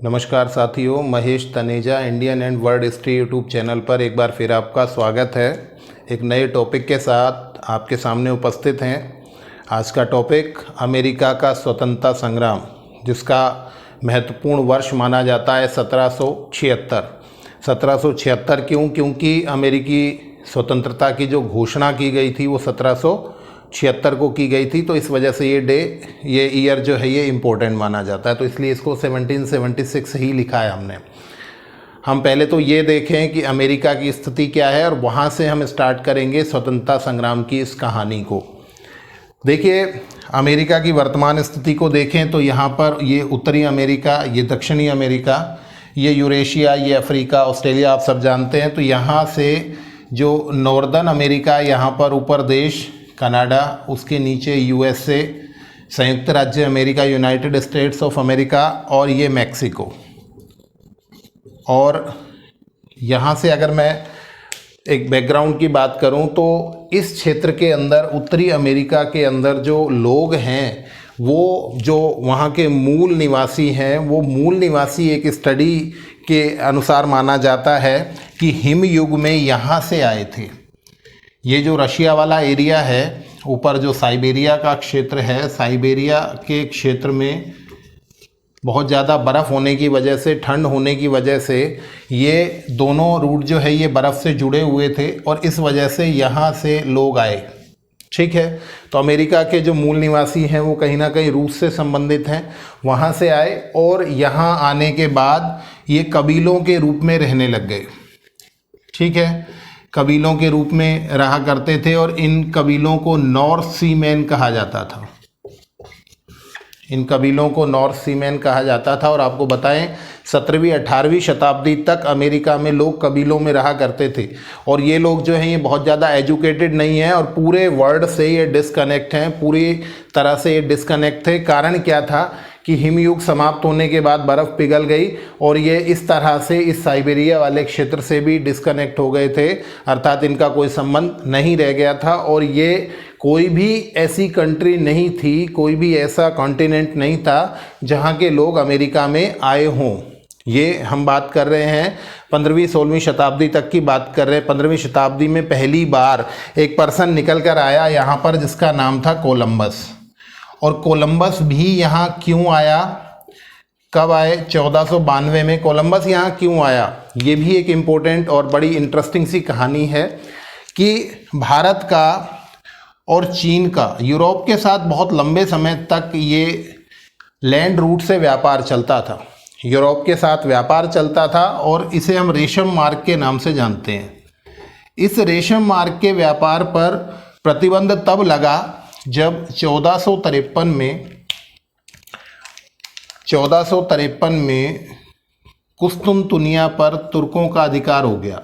नमस्कार साथियों, Mahesh Taneja Indian and world history YouTube channel पर एक बार फिर आपका स्वागत है। एक नए टॉपिक के साथ आपके सामने उपस्थित हैं। आज का टॉपिक अमेरिका का स्वतंत्रता संग्राम, जिसका महत्वपूर्ण वर्ष माना जाता है 1776। 1776 क्यों? क्योंकि अमेरिकी स्वतंत्रता की जो घोषणा की गई थी वो 1776 को की गई थी। तो इस वजह से ये ईयर जो है ये इम्पोर्टेंट माना जाता है, तो इसलिए इसको 1776 ही लिखा है हमने। हम पहले तो ये देखें कि अमेरिका की स्थिति क्या है और वहाँ से हम स्टार्ट करेंगे स्वतंत्रता संग्राम की इस कहानी को। देखिए, अमेरिका की वर्तमान स्थिति को देखें तो यहाँ पर ये उत्तरी अमेरिका, ये दक्षिणी अमेरिका, ये यूरेशिया, ये अफ्रीका, ऑस्ट्रेलिया आप सब जानते हैं। तो यहाँ से जो नॉर्दर्न अमेरिका, यहाँ पर ऊपर देश कनाडा, उसके नीचे यूएसए, संयुक्त राज्य America, United states of America, और ये मैक्सिको। और यहाँ से अगर मैं एक बैकग्राउंड की बात करूँ तो इस क्षेत्र के अंदर, उत्तरी अमेरिका के अंदर जो लोग हैं, वो जो वहाँ के मूल निवासी हैं, वो मूल निवासी एक स्टडी के अनुसार माना जाता है कि हिम युग में यहाँ से आए थे। ये जो रशिया वाला एरिया है, ऊपर जो साइबेरिया का क्षेत्र है, साइबेरिया के क्षेत्र में बहुत ज़्यादा बर्फ़ होने की वजह से, ठंड होने की वजह से ये दोनों रूट जो है ये बर्फ़ से जुड़े हुए थे और इस वजह से यहाँ से लोग आए। ठीक है, तो अमेरिका के जो मूल निवासी हैं वो कहीं ना कहीं रूस से संबंधित हैं, वहाँ से आए और यहाँ आने के बाद ये कबीलों के रूप में रहने लग गए। ठीक है, कबीलों के रूप में रहा करते थे और इन कबीलों को नॉर्थ सीमैन कहा जाता था। इन कबीलों को नॉर्थ सीमैन कहा जाता था। और आपको बताएं, 17वीं 18वीं शताब्दी तक अमेरिका में लोग कबीलों में रहा करते थे और ये लोग जो हैं ये बहुत ज़्यादा एजुकेटेड नहीं हैं और पूरे वर्ल्ड से ये डिस्कनेक्ट हैं, पूरी तरह से ये डिस्कनेक्ट थे। कारण क्या था कि हिमयुग समाप्त होने के बाद बर्फ़ पिघल गई और ये इस तरह से इस साइबेरिया वाले क्षेत्र से भी डिस्कनेक्ट हो गए थे, अर्थात इनका कोई संबंध नहीं रह गया था। और ये कोई भी ऐसी कंट्री नहीं थी, कोई भी ऐसा कॉन्टिनेंट नहीं था जहाँ के लोग अमेरिका में आए हों। ये हम बात कर रहे हैं 15वीं 16वीं शताब्दी तक की बात कर रहे हैं। 15वीं शताब्दी में पहली बार एक पर्सन निकल कर आया यहाँ पर, जिसका नाम था कोलंबस। और कोलंबस भी यहाँ क्यों आया, कब आए? 1492 में कोलंबस यहाँ क्यों आया, ये भी एक इम्पोर्टेंट और बड़ी इंटरेस्टिंग सी कहानी है कि भारत का और चीन का यूरोप के साथ बहुत लंबे समय तक ये लैंड रूट से व्यापार चलता था। यूरोप के साथ व्यापार चलता था और इसे हम रेशम मार्ग के नाम से जानते हैं। इस रेशम मार्ग के व्यापार पर प्रतिबंध तब लगा जब 1453 में कुस्तुनतुनिया पर तुर्कों का अधिकार हो गया।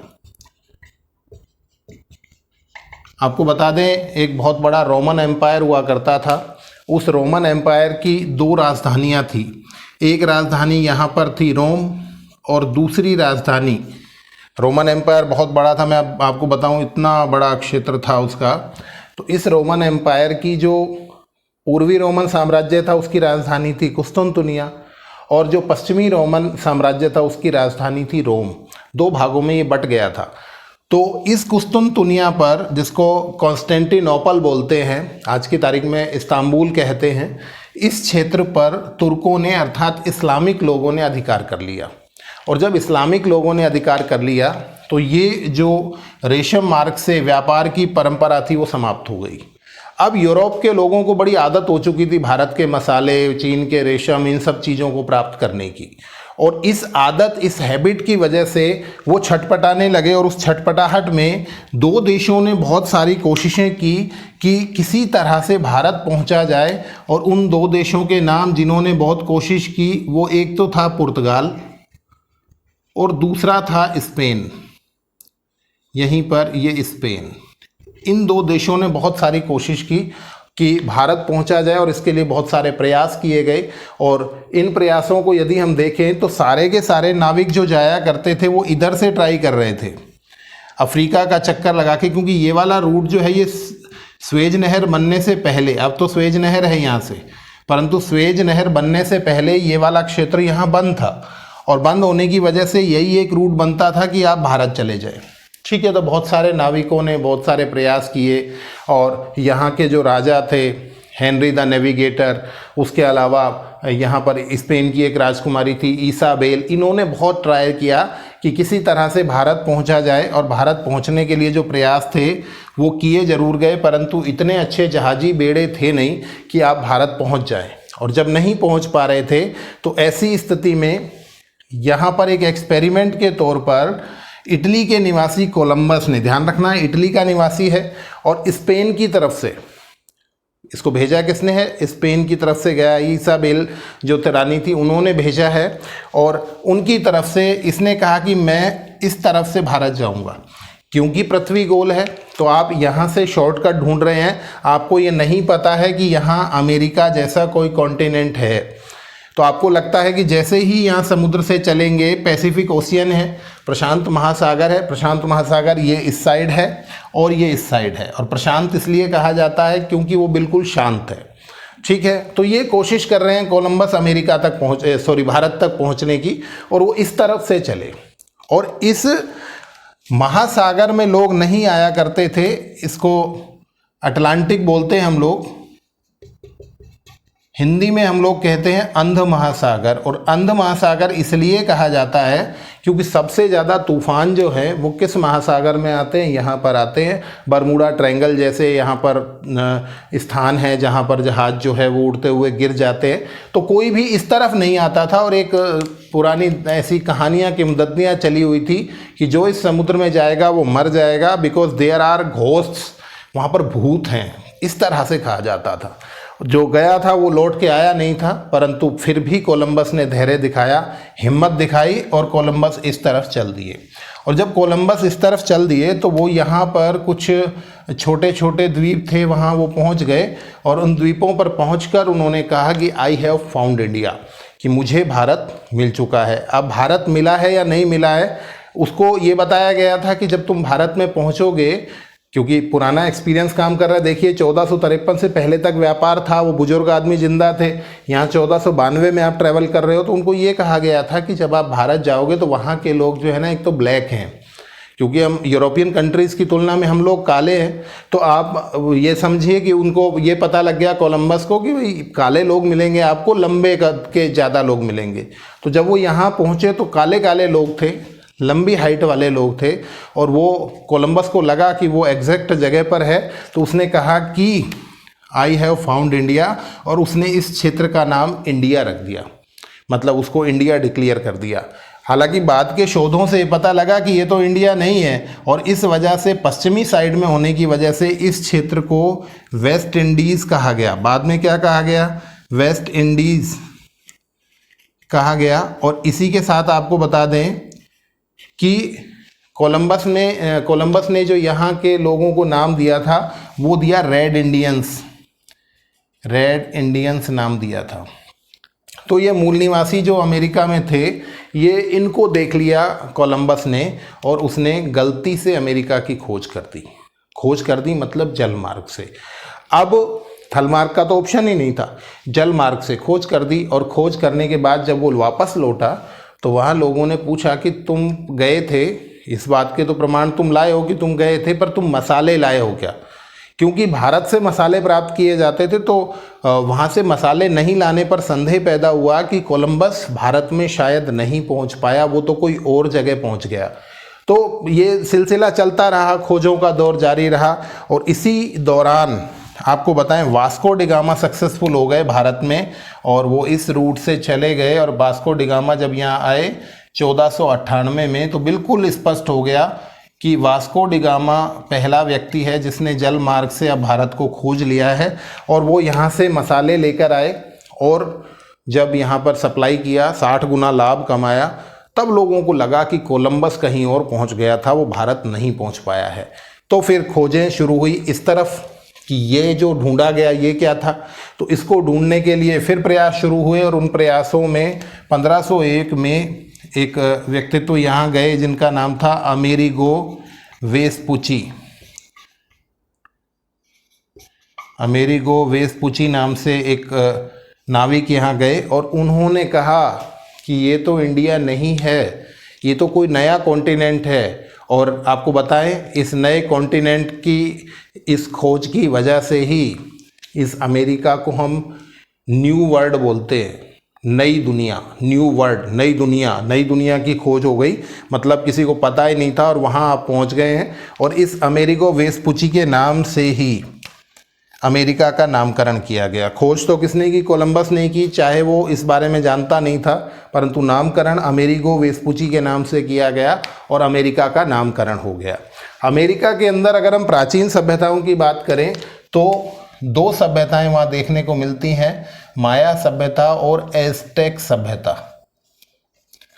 आपको बता दें, एक बहुत बड़ा रोमन एम्पायर हुआ करता था। उस रोमन एम्पायर की दो राजधानियां थी। एक राजधानी यहाँ पर थी रोम और दूसरी राजधानी, रोमन एम्पायर बहुत बड़ा था, मैं आपको बताऊं इतना बड़ा क्षेत्र था उसका। तो इस रोमन एम्पायर की जो पूर्वी रोमन साम्राज्य था उसकी राजधानी थी कुस्तुनतुनिया और जो पश्चिमी रोमन साम्राज्य था उसकी राजधानी थी रोम। दो भागों में ये बट गया था। तो इस कुस्तुनतुनिया पर, जिसको कॉन्स्टेंटिनोपल बोलते हैं, आज की तारीख में इस्तांबुल कहते हैं, इस क्षेत्र पर तुर्कों ने, अर्थात इस्लामिक लोगों ने अधिकार कर लिया। और जब इस्लामिक लोगों ने अधिकार कर लिया तो ये जो रेशम मार्ग से व्यापार की परंपरा थी वो समाप्त हो गई। अब यूरोप के लोगों को बड़ी आदत हो चुकी थी भारत के मसाले, चीन के रेशम, इन सब चीज़ों को प्राप्त करने की। और इस आदत, इस हैबिट की वजह से वो छटपटाने लगे और उस छटपटाहट में दो देशों ने बहुत सारी कोशिशें की कि किसी तरह से भारत पहुंचा जाए। और उन दो देशों के नाम जिन्होंने बहुत कोशिश की, वो एक तो था पुर्तगाल और दूसरा था स्पेन। यहीं पर ये स्पेन, इन दो देशों ने बहुत सारी कोशिश की कि भारत पहुंचा जाए और इसके लिए बहुत सारे प्रयास किए गए। और इन प्रयासों को यदि हम देखें तो सारे के सारे नाविक जो जाया करते थे वो इधर से ट्राई कर रहे थे, अफ्रीका का चक्कर लगा के, क्योंकि ये वाला रूट जो है ये स्वेज नहर बनने से पहले, अब तो स्वेज नहर है यहाँ से, परंतु स्वेज नहर बनने से पहले ये वाला क्षेत्र यहाँ बंद था और बंद होने की वजह से यही एक रूट बनता था कि आप भारत चले जाएं। ठीक है, तो बहुत सारे नाविकों ने बहुत सारे प्रयास किए और यहाँ के जो राजा थे हेनरी द नेविगेटर, उसके अलावा यहाँ पर स्पेन की एक राजकुमारी थी ईसाबेल, इन्होंने बहुत ट्राई किया कि किसी तरह से भारत पहुँचा जाए और भारत पहुँचने के लिए जो प्रयास थे वो किए जरूर गए, परंतु इतने अच्छे जहाजी बेड़े थे नहीं कि आप भारत पहुँच जाएं। और जब नहीं पहुँच पा रहे थे तो ऐसी स्थिति में यहाँ पर एक एक्सपेरिमेंट के तौर पर इटली के निवासी कोलंबस ने, ध्यान रखना है इटली का निवासी है, और स्पेन की तरफ से इसको भेजा किसने है, स्पेन की तरफ से गया, ईसाबेल जो रानी थी उन्होंने भेजा है, और उनकी तरफ से इसने कहा कि मैं इस तरफ से भारत जाऊंगा। क्योंकि पृथ्वी गोल है तो आप यहाँ से शॉर्टकट ढूंढ रहे हैं, आपको ये नहीं पता है कि यहाँ अमेरिका जैसा कोई कॉन्टिनेंट है, तो आपको लगता है कि जैसे ही यहाँ समुद्र से चलेंगे, पैसिफिक ओशियन है, प्रशांत महासागर है, प्रशांत महासागर ये इस साइड है और ये इस साइड है, और प्रशांत इसलिए कहा जाता है क्योंकि वो बिल्कुल शांत है। ठीक है, तो ये कोशिश कर रहे हैं कोलंबस अमेरिका तक भारत तक पहुँचने की, और वो इस तरफ से चले। और इस महासागर में लोग नहीं आया करते थे, इसको अटलांटिक बोलते हैं हम लोग, हिंदी में हम लोग कहते हैं अंध महासागर। और अंध महासागर इसलिए कहा जाता है क्योंकि सबसे ज़्यादा तूफान जो है वो किस महासागर में आते हैं, यहाँ पर आते हैं। बरमूडा ट्रायंगल जैसे यहाँ पर स्थान है जहाँ पर जहाज़ जो है वो उड़ते हुए गिर जाते हैं, तो कोई भी इस तरफ नहीं आता था। और एक पुरानी ऐसी कहानियाँ किंवदंतियाँ चली हुई थी कि जो इस समुद्र में जाएगा वो मर जाएगा, बिकॉज देयर आर घोस्ट्स, वहाँ पर भूत हैं, इस तरह से कहा जाता था। जो गया था वो लौट के आया नहीं था, परंतु फिर भी कोलंबस ने धैर्य दिखाया, हिम्मत दिखाई, और कोलंबस इस तरफ चल दिए। और जब कोलंबस इस तरफ चल दिए तो वो यहाँ पर कुछ छोटे छोटे द्वीप थे, वहाँ वो पहुँच गए, और उन द्वीपों पर पहुँचकर उन्होंने कहा कि आई हैव फाउंड इंडिया, कि मुझे भारत मिल चुका है। अब भारत मिला है या नहीं मिला है, उसको ये बताया गया था कि जब तुम भारत में पहुँचोगे, क्योंकि पुराना एक्सपीरियंस काम कर रहा है। देखिए 1453 से पहले तक व्यापार था, वो बुजुर्ग आदमी जिंदा थे। यहाँ 1492 में आप ट्रैवल कर रहे हो, तो उनको ये कहा गया था कि जब आप भारत जाओगे तो वहाँ के लोग जो है ना, एक तो ब्लैक हैं, क्योंकि हम यूरोपियन कंट्रीज़ की तुलना में हम लोग काले हैं, तो आप ये समझिए कि उनको ये पता लग गया कोलंबस को कि भाई काले लोग मिलेंगे आपको, लंबे कद के ज़्यादा लोग मिलेंगे। तो जब वो यहाँ पहुँचे तो काले काले लोग थे, लंबी हाइट वाले लोग थे, और वो कोलंबस को लगा कि वो एग्जैक्ट जगह पर है, तो उसने कहा कि आई हैव फाउंड इंडिया, और उसने इस क्षेत्र का नाम इंडिया रख दिया, मतलब उसको इंडिया डिक्लेयर कर दिया। हालांकि बाद के शोधों से पता लगा कि ये तो इंडिया नहीं है, और इस वजह से पश्चिमी साइड में होने की वजह से इस क्षेत्र को वेस्ट इंडीज़ कहा गया। बाद में क्या कहा गया, वेस्ट इंडीज़ कहा गया। और इसी के साथ आपको बता दें कि कोलंबस ने जो यहाँ के लोगों को नाम दिया था वो दिया रेड इंडियंस नाम दिया था। तो ये मूल निवासी जो अमेरिका में थे, ये इनको देख लिया कोलंबस ने, और उसने गलती से अमेरिका की खोज कर दी, मतलब जल मार्ग से। अब थल मार्ग का तो ऑप्शन ही नहीं था, जल मार्ग से खोज कर दी। और खोज करने के बाद जब वो वापस लौटा तो वहाँ लोगों ने पूछा कि तुम गए थे, इस बात के तो प्रमाण तुम लाए हो कि तुम गए थे, पर तुम मसाले लाए हो क्या? क्योंकि भारत से मसाले प्राप्त किए जाते थे, तो वहाँ से मसाले नहीं लाने पर संदेह पैदा हुआ कि कोलंबस भारत में शायद नहीं पहुँच पाया, वो तो कोई और जगह पहुँच गया। तो ये सिलसिला चलता रहा, खोजों का दौर जारी रहा। और इसी दौरान आपको बताएं वास्को डिगामा सक्सेसफुल हो गए भारत में, और वो इस रूट से चले गए। और वास्को डिगामा जब यहाँ आए 1498 में, तो बिल्कुल स्पष्ट हो गया कि वास्को डिगामा पहला व्यक्ति है जिसने जल मार्ग से अब भारत को खोज लिया है। और वो यहाँ से मसाले लेकर आए, और जब यहाँ पर सप्लाई किया 60 गुना लाभ कमाया। तब लोगों को लगा कि कोलंबस कहीं और पहुँच गया था, वो भारत नहीं पहुँच पाया है। तो फिर खोजें शुरू हुई इस तरफ कि ये जो ढूंढा गया ये क्या था। तो इसको ढूंढने के लिए फिर प्रयास शुरू हुए, और उन प्रयासों में 1501 में एक व्यक्तित्व यहाँ गए जिनका नाम था अमेरिगो वेस्पुची नाम से एक नाविक यहाँ गए, और उन्होंने कहा कि ये तो इंडिया नहीं है, ये तो कोई नया कॉन्टिनेंट है। और आपको बताएं, इस नए कॉन्टिनेंट की इस खोज की वजह से ही इस अमेरिका को हम न्यू वर्ल्ड बोलते हैं, नई दुनिया, न्यू वर्ल्ड, नई दुनिया, नई दुनिया की खोज हो गई। मतलब किसी को पता ही नहीं था और वहाँ आप पहुँच गए हैं। और इस अमेरिगो वेस्पुची के नाम से ही अमेरिका का नामकरण किया गया। खोज तो किसने की? कोलंबस ने की, चाहे वो इस बारे में जानता नहीं था, परंतु नामकरण अमेरिगो वेस्पुची के नाम से किया गया और अमेरिका का नामकरण हो गया। अमेरिका के अंदर अगर हम प्राचीन सभ्यताओं की बात करें तो 2 सभ्यताएं वहाँ देखने को मिलती हैं, माया सभ्यता और एज़टेक सभ्यता।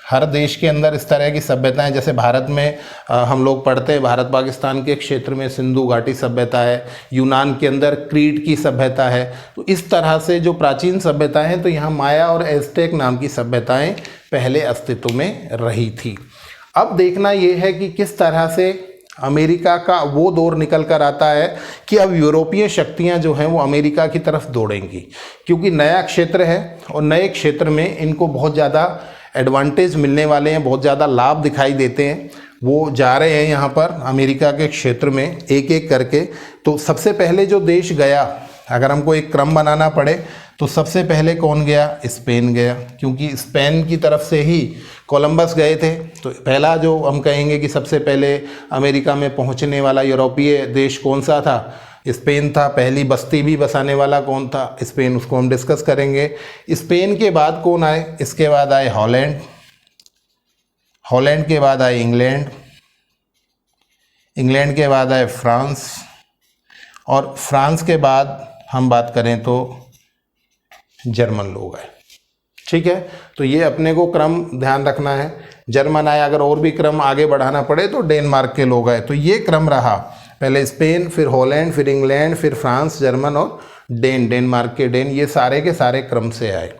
हर देश के अंदर इस तरह की सभ्यताएं, जैसे भारत में हम लोग पढ़ते हैं, भारत पाकिस्तान के क्षेत्र में सिंधु घाटी सभ्यता है, यूनान के अंदर क्रीट की सभ्यता है। तो इस तरह से जो प्राचीन सभ्यताएं हैं, तो यहाँ माया और एज़टेक नाम की सभ्यताएं पहले अस्तित्व में रही थी। अब देखना ये है कि किस तरह से अमेरिका का वो दौर निकल कर आता है कि अब यूरोपीय शक्तियां जो हैं वो अमेरिका की तरफ दौड़ेंगी, क्योंकि नया क्षेत्र है और नए क्षेत्र में इनको बहुत ज़्यादा एडवांटेज मिलने वाले हैं, बहुत ज़्यादा लाभ दिखाई देते हैं। वो जा रहे हैं यहाँ पर अमेरिका के क्षेत्र में एक एक करके। तो सबसे पहले जो देश गया, अगर हमको एक क्रम बनाना पड़े तो सबसे पहले कौन गया? स्पेन गया, क्योंकि स्पेन की तरफ से ही कोलंबस गए थे। तो पहला जो हम कहेंगे कि सबसे पहले अमेरिका में पहुंचने वाला यूरोपीय देश कौन सा था? स्पेन था। पहली बस्ती भी बसाने वाला कौन था? स्पेन। उसको हम डिस्कस करेंगे। स्पेन के बाद कौन आए? इसके बाद आए हॉलैंड, हॉलैंड के बाद आए इंग्लैंड, इंग्लैंड के बाद आए फ्रांस, और फ्रांस के बाद हम बात करें तो जर्मन लोग आए। ठीक है, तो ये अपने को क्रम ध्यान रखना है। जर्मन आए, अगर और भी क्रम आगे बढ़ाना पड़े तो डेनमार्क के लोग आए। तो ये क्रम रहा, पहले स्पेन, फिर हॉलैंड, फिर इंग्लैंड, फिर फ्रांस, जर्मन और डेनमार्क के डेन, ये सारे के सारे क्रम से आए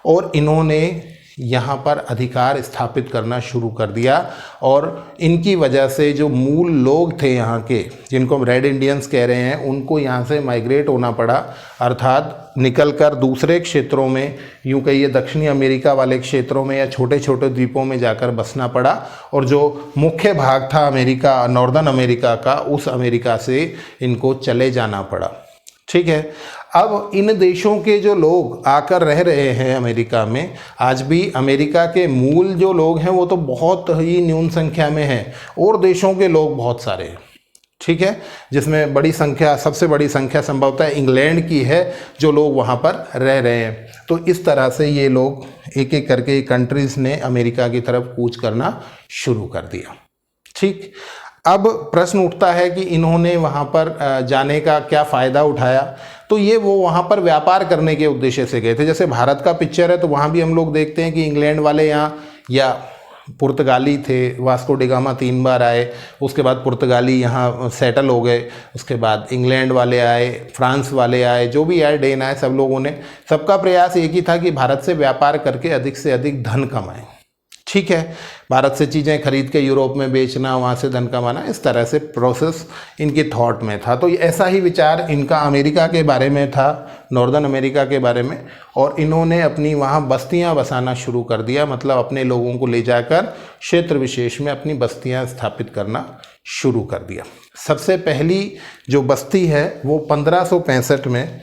और इन्होंने यहाँ पर अधिकार स्थापित करना शुरू कर दिया। और इनकी वजह से जो मूल लोग थे यहाँ के, जिनको हम रेड इंडियंस कह रहे हैं, उनको यहाँ से माइग्रेट होना पड़ा, अर्थात निकलकर दूसरे क्षेत्रों में, यूँ कहिए दक्षिणी अमेरिका वाले क्षेत्रों में या छोटे छोटे द्वीपों में जाकर बसना पड़ा। और जो मुख्य भाग था अमेरिका, नॉर्दर्न अमेरिका का, उस अमेरिका से इनको चले जाना पड़ा। ठीक है, अब इन देशों के जो लोग आकर रह रहे हैं अमेरिका में, आज भी अमेरिका के मूल जो लोग हैं वो तो बहुत ही न्यून संख्या में हैं, और देशों के लोग बहुत सारे हैं। ठीक है, जिसमें बड़ी संख्या, सबसे बड़ी संख्या संभवतः इंग्लैंड की है, जो लोग वहाँ पर रह रहे हैं। तो इस तरह से ये लोग एक एक करके कंट्रीज़ ने अमेरिका की तरफ कूच करना शुरू कर दिया। ठीक, अब प्रश्न उठता है कि इन्होंने वहाँ पर जाने का क्या फ़ायदा उठाया? तो ये वो वहाँ पर व्यापार करने के उद्देश्य से गए थे। जैसे भारत का पिक्चर है तो वहाँ भी हम लोग देखते हैं कि इंग्लैंड वाले यहाँ, या पुर्तगाली थे, वास्को डी गामा 3 बार आए, उसके बाद पुर्तगाली यहाँ सेटल हो गए, उसके बाद इंग्लैंड वाले आए, फ्रांस वाले आए, जो भी आए, डेन आए, सब लोगों ने, सबका प्रयास एक ही था कि भारत से व्यापार करके अधिक से अधिक धन कमाएं। ठीक है, भारत से चीज़ें खरीद के यूरोप में बेचना, वहाँ से धन कमाना, इस तरह से प्रोसेस इनके थॉट में था। तो ऐसा ही विचार इनका अमेरिका के बारे में था, नॉर्दर्न अमेरिका के बारे में, और इन्होंने अपनी वहाँ बस्तियाँ बसाना शुरू कर दिया। मतलब अपने लोगों को ले जाकर क्षेत्र विशेष में अपनी बस्तियाँ स्थापित करना शुरू कर दिया। सबसे पहली जो बस्ती है वो 1565 में,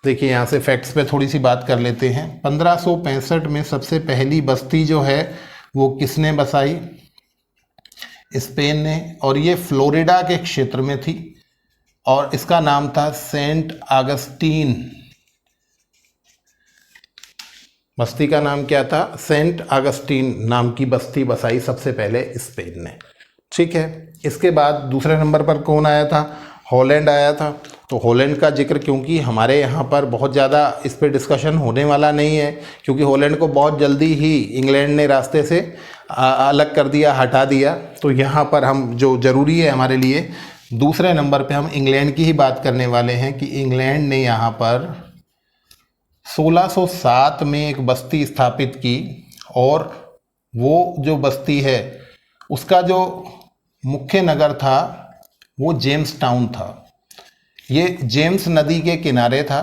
देखिए यहाँ से फैक्ट्स पे थोड़ी सी बात कर लेते हैं। 1565 में सबसे पहली बस्ती जो है वो किसने बसाई? स्पेन ने, और ये फ्लोरिडा के क्षेत्र में थी, और इसका नाम था सेंट अगस्टीन। बस्ती का नाम क्या था? सेंट अगस्टीन नाम की बस्ती बसाई सबसे पहले स्पेन ने। ठीक है, इसके बाद दूसरे नंबर पर कौन आया था? हॉलैंड आया था। तो हॉलैंड का जिक्र, क्योंकि हमारे यहाँ पर बहुत ज़्यादा इस पर डिस्कशन होने वाला नहीं है, क्योंकि हॉलैंड को बहुत जल्दी ही इंग्लैंड ने रास्ते से अलग कर दिया, हटा दिया। तो यहाँ पर हम, जो ज़रूरी है हमारे लिए, दूसरे नंबर पे हम इंग्लैंड की ही बात करने वाले हैं कि इंग्लैंड ने यहाँ पर 1607 में एक बस्ती स्थापित की, और वो जो बस्ती है उसका जो मुख्य नगर था वो जेम्स टाउन था। ये जेम्स नदी के किनारे था।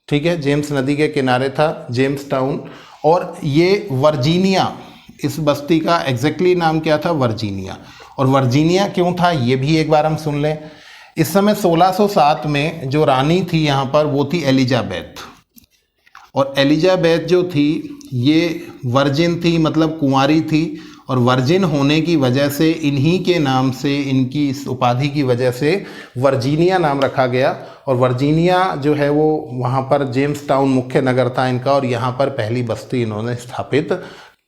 ठीक है, जेम्स नदी के किनारे था जेम्स टाउन, और ये वर्जीनिया, इस बस्ती का एग्जैक्टली नाम क्या था? वर्जीनिया। और वर्जीनिया क्यों था ये भी एक बार हम सुन लें। इस समय 1607 में जो रानी थी यहाँ पर वो थी एलिजाबेथ, और एलिजाबेथ जो थी ये वर्जिन थी, मतलब कुंवारी थी, और वर्जिन होने की वजह से इन्हीं के नाम से, इनकी इस उपाधि की वजह से वर्जीनिया नाम रखा गया। और वर्जीनिया जो है वो वहाँ पर जेम्स टाउन मुख्य नगर था इनका, और यहाँ पर पहली बस्ती इन्होंने स्थापित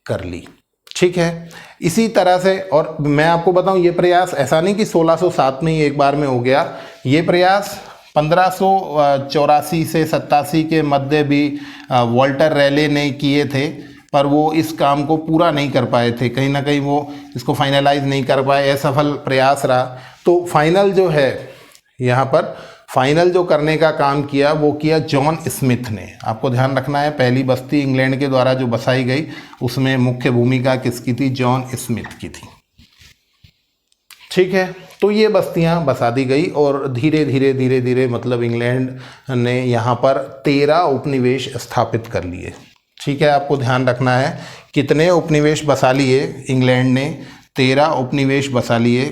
कर ली। ठीक है, इसी तरह से, और मैं आपको बताऊं ये प्रयास ऐसा नहीं कि 1607 में ही एक बार में हो गया, ये प्रयास 1584 से 87 के मध्य भी वॉल्टर रैले ने किए थे, पर वो इस काम को पूरा नहीं कर पाए थे, कहीं ना कहीं वो इसको फाइनलाइज नहीं कर पाए, असफल प्रयास रहा। तो फाइनल जो है यहाँ पर, फाइनल जो करने का काम किया वो किया जॉन स्मिथ ने। आपको ध्यान रखना है, पहली बस्ती इंग्लैंड के द्वारा जो बसाई गई उसमें मुख्य भूमिका किसकी थी? जॉन स्मिथ की थी। ठीक है, तो ये बस्तियां बसा दी गई, और धीरे धीरे धीरे धीरे मतलब इंग्लैंड ने यहाँ पर 13 उपनिवेश स्थापित कर लिए। ठीक है, आपको ध्यान रखना है कितने उपनिवेश बसा लिए इंग्लैंड ने? 13 उपनिवेश बसा लिए,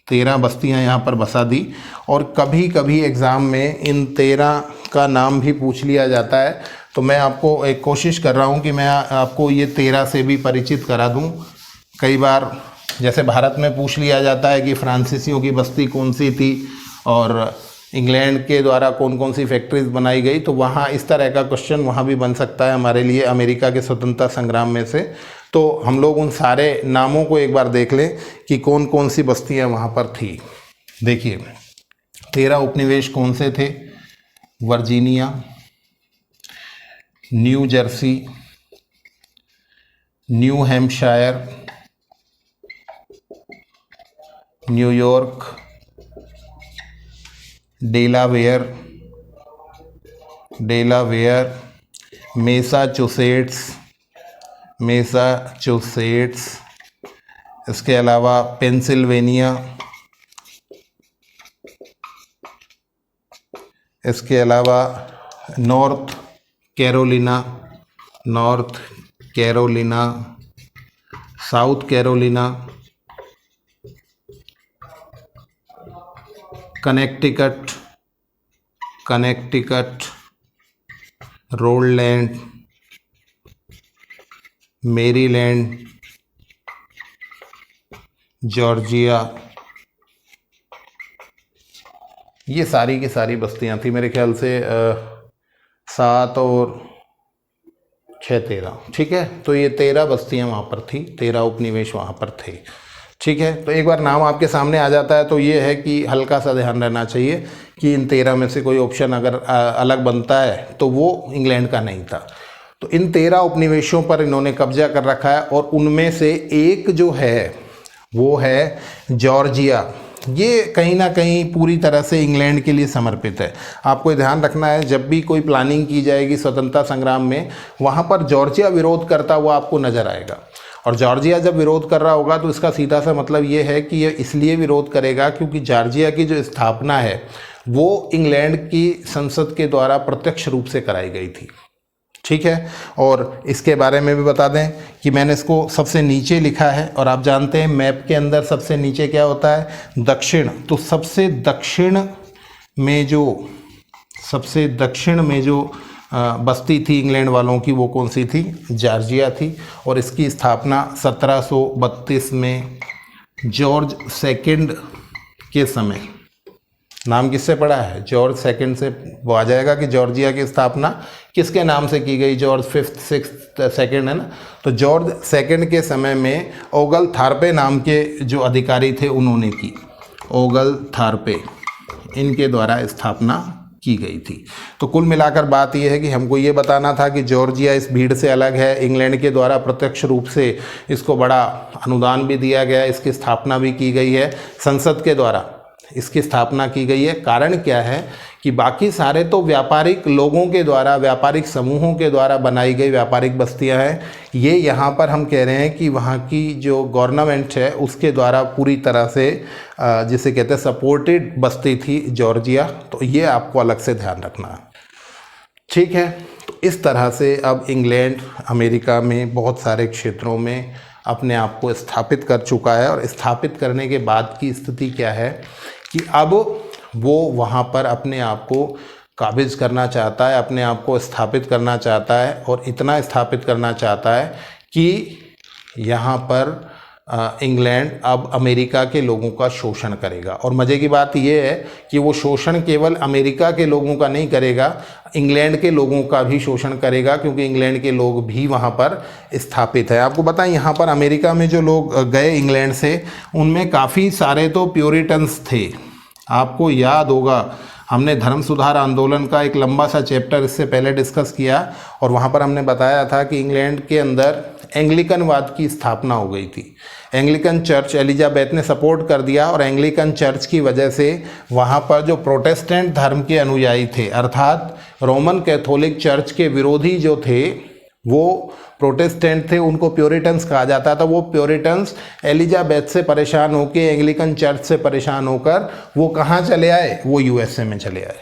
13 बस्तियां यहाँ पर बसा दी। और कभी कभी एग्ज़ाम में इन 13 का नाम भी पूछ लिया जाता है, तो मैं आपको एक कोशिश कर रहा हूँ कि मैं आपको ये 13 से भी परिचित करा दूँ। कई बार जैसे भारत में पूछ लिया जाता है कि फ्रांसीसियों की बस्ती कौन सी थी और इंग्लैंड के द्वारा कौन कौन सी फैक्ट्रीज बनाई गई, तो वहाँ इस तरह का क्वेश्चन वहाँ भी बन सकता है हमारे लिए अमेरिका के स्वतंत्रता संग्राम में से। तो हम लोग उन सारे नामों को एक बार देख लें कि कौन कौन सी बस्तियाँ वहाँ पर थी। देखिए 13 उपनिवेश कौन से थे? Virginia, New Jersey, New Hampshire, New York, Delaware, Massachusetts, इसके अलावा पेंसिल्वेनिया, इसके अलावा North Carolina, South Carolina, Connecticut, Rhode Island, Maryland, Georgia, ये सारी की सारी बस्तियां थी। मेरे ख्याल से 7 और 6 13। ठीक है, तो ये 13 बस्तियां वहाँ पर थी, 13 उपनिवेश वहाँ पर थे। ठीक है, तो एक बार नाम आपके सामने आ जाता है तो ये है कि हल्का सा ध्यान रहना चाहिए कि इन 13 में से कोई ऑप्शन अगर अलग बनता है तो वो इंग्लैंड का नहीं था। तो इन 13 उपनिवेशों पर इन्होंने कब्जा कर रखा है, और उनमें से एक जो है वो है जॉर्जिया। ये कहीं ना कहीं पूरी तरह से इंग्लैंड के लिए समर्पित है। आपको ध्यान रखना है, जब भी कोई प्लानिंग की जाएगी स्वतंत्रता संग्राम में, वहाँ पर जॉर्जिया विरोध करता हुआ आपको नज़र आएगा। और जॉर्जिया जब विरोध कर रहा होगा तो इसका सीधा सा मतलब ये है कि ये इसलिए विरोध करेगा क्योंकि जॉर्जिया की जो स्थापना है वो इंग्लैंड की संसद के द्वारा प्रत्यक्ष रूप से कराई गई थी। ठीक है, और इसके बारे में भी बता दें कि मैंने इसको सबसे नीचे लिखा है, और आप जानते हैं मैप के अंदर सबसे नीचे क्या होता है? दक्षिण। तो सबसे दक्षिण में जो बस्ती थी इंग्लैंड वालों की वो कौन सी थी? जॉर्जिया थी। और इसकी स्थापना 1732 में जॉर्ज सेकंड के समय, नाम किससे पड़ा है? जॉर्ज सेकंड से। वो आ जाएगा कि जॉर्जिया की स्थापना किसके नाम से की गई? जॉर्ज 5th 6th सेकंड है ना। तो जॉर्ज सेकंड के समय में ओगलथार्पे नाम के जो अधिकारी थे उन्होंने की, ओगलथार्पे, इनके द्वारा स्थापना की गई थी। तो कुल मिलाकर बात यह है कि हमको ये बताना था कि जॉर्जिया इस भीड़ से अलग है, इंग्लैंड के द्वारा प्रत्यक्ष रूप से इसको बड़ा अनुदान भी दिया गया, इसकी स्थापना भी की गई है, संसद के द्वारा इसकी स्थापना की गई है। कारण क्या है कि बाकी सारे तो व्यापारिक लोगों के द्वारा, व्यापारिक समूहों के द्वारा बनाई गई व्यापारिक बस्तियां हैं। ये यहाँ पर हम कह रहे हैं कि वहाँ की जो गवर्नमेंट है उसके द्वारा पूरी तरह से जिसे कहते हैं सपोर्टेड बस्ती थी जॉर्जिया। तो ये आपको अलग से ध्यान रखना है। ठीक है, तो इस तरह से अब इंग्लैंड अमेरिका में बहुत सारे क्षेत्रों में अपने आप को स्थापित कर चुका है। और स्थापित करने के बाद की स्थिति क्या है कि अब वो वहाँ पर अपने आप को काबिज करना चाहता है, अपने आप को स्थापित करना चाहता है, और इतना स्थापित करना चाहता है कि यहाँ पर इंग्लैंड अब अमेरिका के लोगों का शोषण करेगा। और मज़े की बात यह है कि वो शोषण केवल अमेरिका के लोगों का नहीं करेगा, इंग्लैंड के लोगों का भी शोषण करेगा, क्योंकि इंग्लैंड के लोग भी वहाँ पर स्थापित है। आपको बताएं, यहाँ पर अमेरिका में जो लोग गए इंग्लैंड से, उनमें काफ़ी सारे तो प्योरिटन्स थे। आपको याद होगा, हमने धर्म सुधार आंदोलन का एक लंबा सा चैप्टर इससे पहले डिस्कस किया, और वहाँ पर हमने बताया था कि इंग्लैंड के अंदर एंग्लिकनवाद की स्थापना हो गई थी। एंग्लिकन चर्च, एलिजाबेथ ने सपोर्ट कर दिया, और एंग्लिकन चर्च की वजह से वहाँ पर जो प्रोटेस्टेंट धर्म के अनुयायी थे, अर्थात रोमन कैथोलिक चर्च के विरोधी जो थे वो प्रोटेस्टेंट थे, उनको प्योरिटन्स कहा जाता था। वो प्योरिटन्स एलिजाबेथ से परेशान होकर, एंग्लिकन चर्च से परेशान होकर वो कहाँ चले आए? वो यूएसए में चले आए।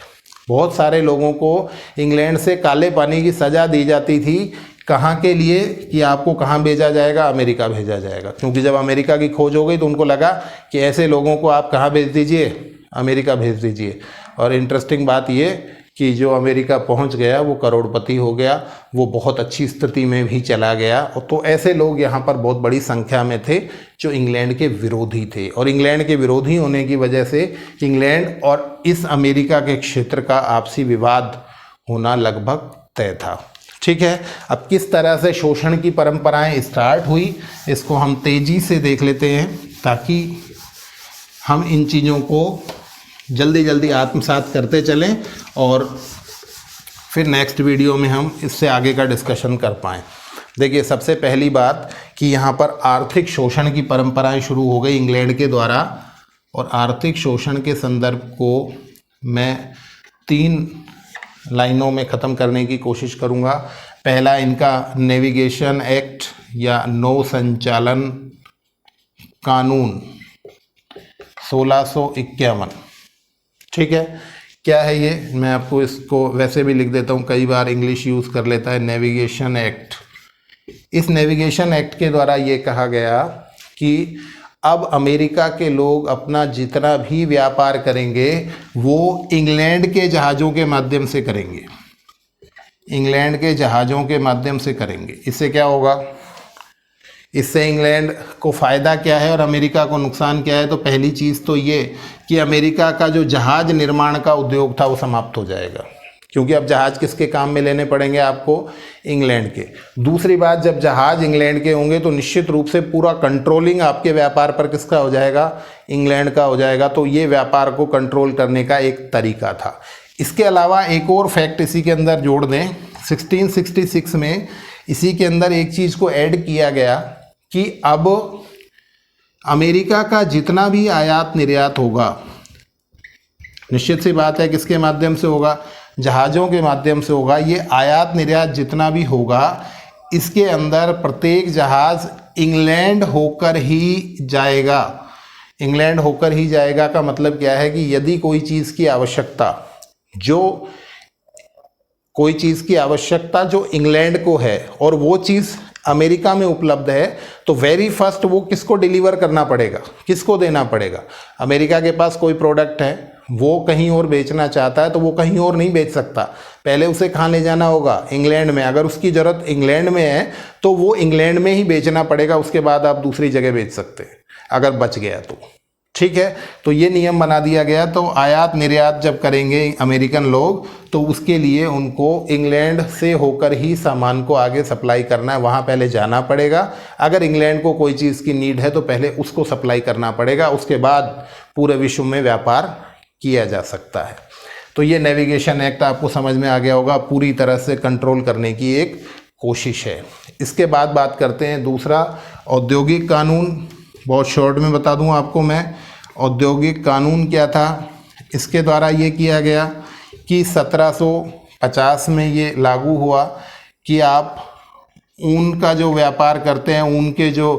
बहुत सारे लोगों को इंग्लैंड से काले पानी की सज़ा दी जाती थी। कहाँ के लिए? कि आपको कहाँ भेजा जाएगा? अमेरिका भेजा जाएगा। क्योंकि जब अमेरिका की खोज हो गई तो उनको लगा कि ऐसे लोगों को आप कहाँ भेज दीजिए? अमेरिका भेज दीजिए। और इंटरेस्टिंग बात ये कि जो अमेरिका पहुंच गया वो करोड़पति हो गया, वो बहुत अच्छी स्थिति में भी चला गया। तो ऐसे लोग यहाँ पर बहुत बड़ी संख्या में थे जो इंग्लैंड के विरोधी थे, और इंग्लैंड के विरोधी होने की वजह से इंग्लैंड और इस अमेरिका के क्षेत्र का आपसी विवाद होना लगभग तय था। ठीक है, अब किस तरह से शोषण की परंपराएं स्टार्ट हुई, इसको हम तेज़ी से देख लेते हैं ताकि हम इन चीज़ों को जल्दी जल्दी आत्मसात करते चलें और फिर नेक्स्ट वीडियो में हम इससे आगे का डिस्कशन कर पाएँ। देखिए, सबसे पहली बात कि यहाँ पर आर्थिक शोषण की परंपराएं शुरू हो गई इंग्लैंड के द्वारा, और आर्थिक शोषण के संदर्भ को मैं 3 लाइनों में ख़त्म करने की कोशिश करूँगा। पहला, इनका नेविगेशन एक्ट या नौ संचालन कानून 1651। ठीक है, क्या है ये? मैं आपको इसको वैसे भी लिख देता हूँ, कई बार इंग्लिश यूज़ कर लेता है। Navigation act. इस नेविगेशन एक्ट के द्वारा ये कहा गया कि अब अमेरिका के लोग अपना जितना भी व्यापार करेंगे वो इंग्लैंड के जहाज़ों के माध्यम से करेंगे, इंग्लैंड के जहाज़ों के माध्यम से करेंगे। इससे क्या होगा? इससे इंग्लैंड को फ़ायदा क्या है और अमेरिका को नुकसान क्या है? तो पहली चीज़ तो ये कि अमेरिका का जो जहाज़ निर्माण का उद्योग था वो समाप्त हो जाएगा, क्योंकि अब जहाज़ किसके काम में लेने पड़ेंगे आपको? इंग्लैंड के। दूसरी बात, जब जहाज़ इंग्लैंड के होंगे तो निश्चित रूप से पूरा कंट्रोलिंग आपके व्यापार पर किसका हो जाएगा? इंग्लैंड का हो जाएगा। तो ये व्यापार को कंट्रोल करने का एक तरीका था। इसके अलावा एक और फैक्ट इसी के अंदर जोड़ दें, 1666 में इसी के अंदर एक चीज़ को ऐड किया गया कि अब अमेरिका का जितना भी आयात निर्यात होगा, निश्चित सी बात है किसके माध्यम से होगा? जहाज़ों के माध्यम से होगा। ये आयात निर्यात जितना भी होगा, इसके अंदर प्रत्येक जहाज़ इंग्लैंड होकर ही जाएगा। इंग्लैंड होकर ही जाएगा का मतलब क्या है कि यदि कोई चीज़ की आवश्यकता जो इंग्लैंड को है और वो चीज़ अमेरिका में उपलब्ध है, तो वेरी फर्स्ट वो किसको डिलीवर करना पड़ेगा? किसको देना पड़ेगा? अमेरिका के पास कोई प्रोडक्ट है, वो कहीं और बेचना चाहता है तो वो कहीं और नहीं बेच सकता, पहले उसे कहाँ ले जाना होगा? इंग्लैंड में। अगर उसकी ज़रूरत इंग्लैंड में है तो वो इंग्लैंड में ही बेचना पड़ेगा, उसके बाद आप दूसरी जगह बेच सकते हैं अगर बच गया तो। ठीक है, तो ये नियम बना दिया गया। तो आयात निर्यात जब करेंगे अमेरिकन लोग तो उसके लिए उनको इंग्लैंड से होकर ही सामान को आगे सप्लाई करना है, वहाँ पहले जाना पड़ेगा। अगर इंग्लैंड को कोई चीज़ की नीड है तो पहले उसको सप्लाई करना पड़ेगा, उसके बाद पूरे विश्व में व्यापार किया जा सकता है। तो ये नेविगेशन एक्ट आपको समझ में आ गया होगा, पूरी तरह से कंट्रोल करने की एक कोशिश है। इसके बाद बात करते हैं दूसरा, औद्योगिक कानून। बहुत शॉर्ट में बता दूं आपको मैं, औद्योगिक कानून क्या था? इसके द्वारा ये किया गया कि 1750 में ये लागू हुआ कि आप ऊन का जो व्यापार करते हैं, ऊन के जो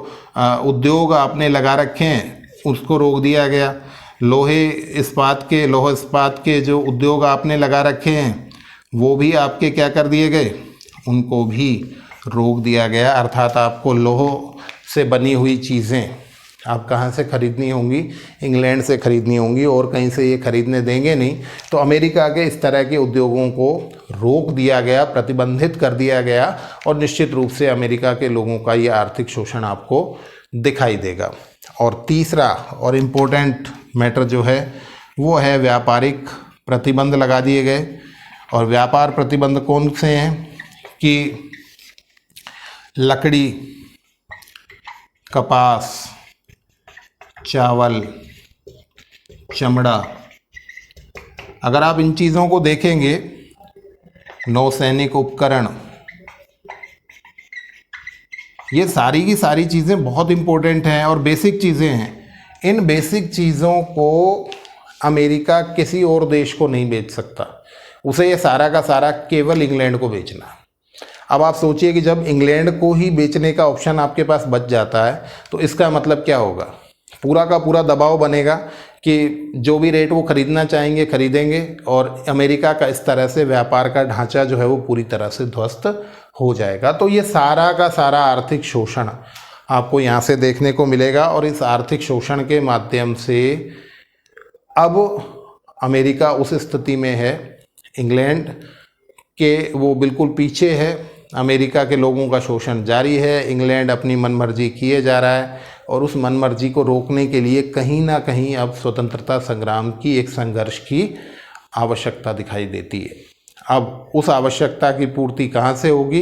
उद्योग आपने लगा रखे हैं उसको रोक दिया गया। लौह इस्पात के जो उद्योग आपने लगा रखे हैं वो भी आपके क्या कर दिए गए? उनको भी रोक दिया गया। अर्थात आपको लोह से बनी हुई चीज़ें आप कहाँ से ख़रीदनी होंगी, इंग्लैंड से ख़रीदनी होंगी, और कहीं से ये ख़रीदने देंगे नहीं। तो अमेरिका के इस तरह के उद्योगों को रोक दिया गया, प्रतिबंधित कर दिया गया, और निश्चित रूप से अमेरिका के लोगों का ये आर्थिक शोषण आपको दिखाई देगा। और तीसरा और इम्पोर्टेंट मैटर जो है वो है व्यापारिक प्रतिबंध लगा दिए गए। और व्यापार प्रतिबंध कौन से हैं कि लकड़ी, कपास, चावल, चमड़ा, अगर आप इन चीज़ों को देखेंगे, नौसैनिक उपकरण, ये सारी की सारी चीज़ें बहुत इम्पोर्टेंट हैं और बेसिक चीज़ें हैं। इन बेसिक चीज़ों को अमेरिका किसी और देश को नहीं बेच सकता, उसे ये सारा का सारा केवल इंग्लैंड को बेचना। अब आप सोचिए कि जब इंग्लैंड को ही बेचने का ऑप्शन आपके पास बच जाता है तो इसका मतलब क्या होगा, पूरा का पूरा दबाव बनेगा कि जो भी रेट वो ख़रीदना चाहेंगे ख़रीदेंगे, और अमेरिका का इस तरह से व्यापार का ढांचा जो है वो पूरी तरह से ध्वस्त हो जाएगा। तो ये सारा का सारा आर्थिक शोषण आपको यहाँ से देखने को मिलेगा। और इस आर्थिक शोषण के माध्यम से अब अमेरिका उस स्थिति में है, इंग्लैंड के वो बिल्कुल पीछे है, अमेरिका के लोगों का शोषण जारी है, इंग्लैंड अपनी मनमर्जी किए जा रहा है, और उस मनमर्जी को रोकने के लिए कहीं ना कहीं अब स्वतंत्रता संग्राम की एक संघर्ष की आवश्यकता दिखाई देती है। अब उस आवश्यकता की पूर्ति कहाँ से होगी,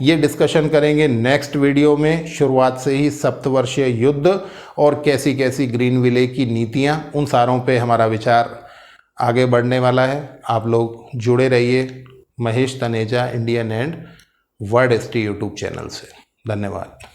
ये डिस्कशन करेंगे नेक्स्ट वीडियो में। शुरुआत से ही सप्तवर्षीय युद्ध और कैसी कैसी ग्रीनविले की नीतियाँ, उन सारों पे हमारा विचार आगे बढ़ने वाला है। आप लोग जुड़े रहिए Mahesh Taneja Indian and world history YouTube channel से। धन्यवाद।